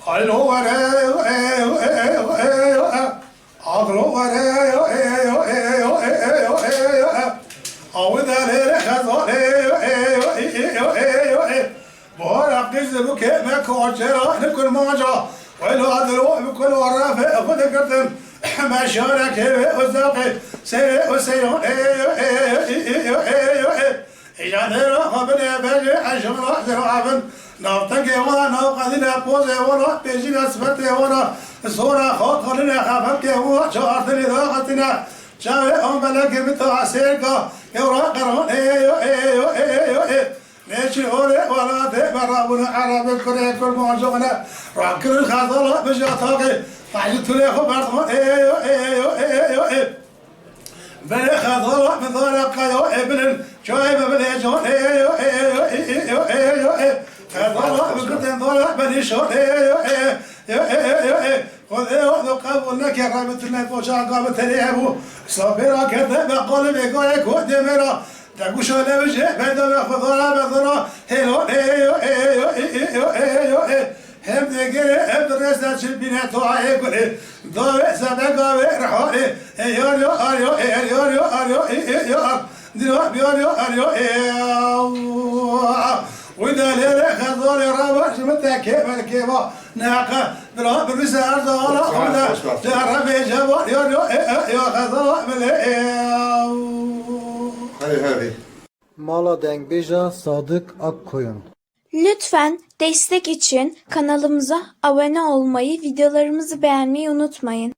Alo var Ağlo var Avdalere khazale Bora kızı bu keme koçera ne kurmaca Velo adro bu kul warafe akhud kartan مشارك وزاقي سير وسير إجادة قبل بجي عشان زراعة نفتك وانا قدنا بوزي وانا بيجينا سبتي وانا صورة خاطرنا خافك وانا شارتني ضاقتنا شاوي أم بلك متعسيرك يورا قرون نشي أولي ولا تبرابنا عرب الكرية كل معجبنا راكر الخاطرة بجاتاقي فعجت لي خبرتهم بني خاطرة من ذلك ابن شايب بني جون خاطرة بكتن ذلك بني شون خذ وذو قبلك يا رابطنا فوشا قابت ليبو صابرا كذب قلبي قولك ودمرا تقوش على وجه بعد ما خذنا بذرا هلو هم دقيقة هم درسنا شبينا توعي كله ضوء سبق ورحولي يار وإذا ليلة خذوا لي رابع شمتها كيف الكيفة ناقة براب الرسالة ضوء خذها جرب جوار يا خذوا Hadi. Mala Dengbeja Sadık Akkoyun. Lütfen destek için kanalımıza abone olmayı, videolarımızı beğenmeyi unutmayın.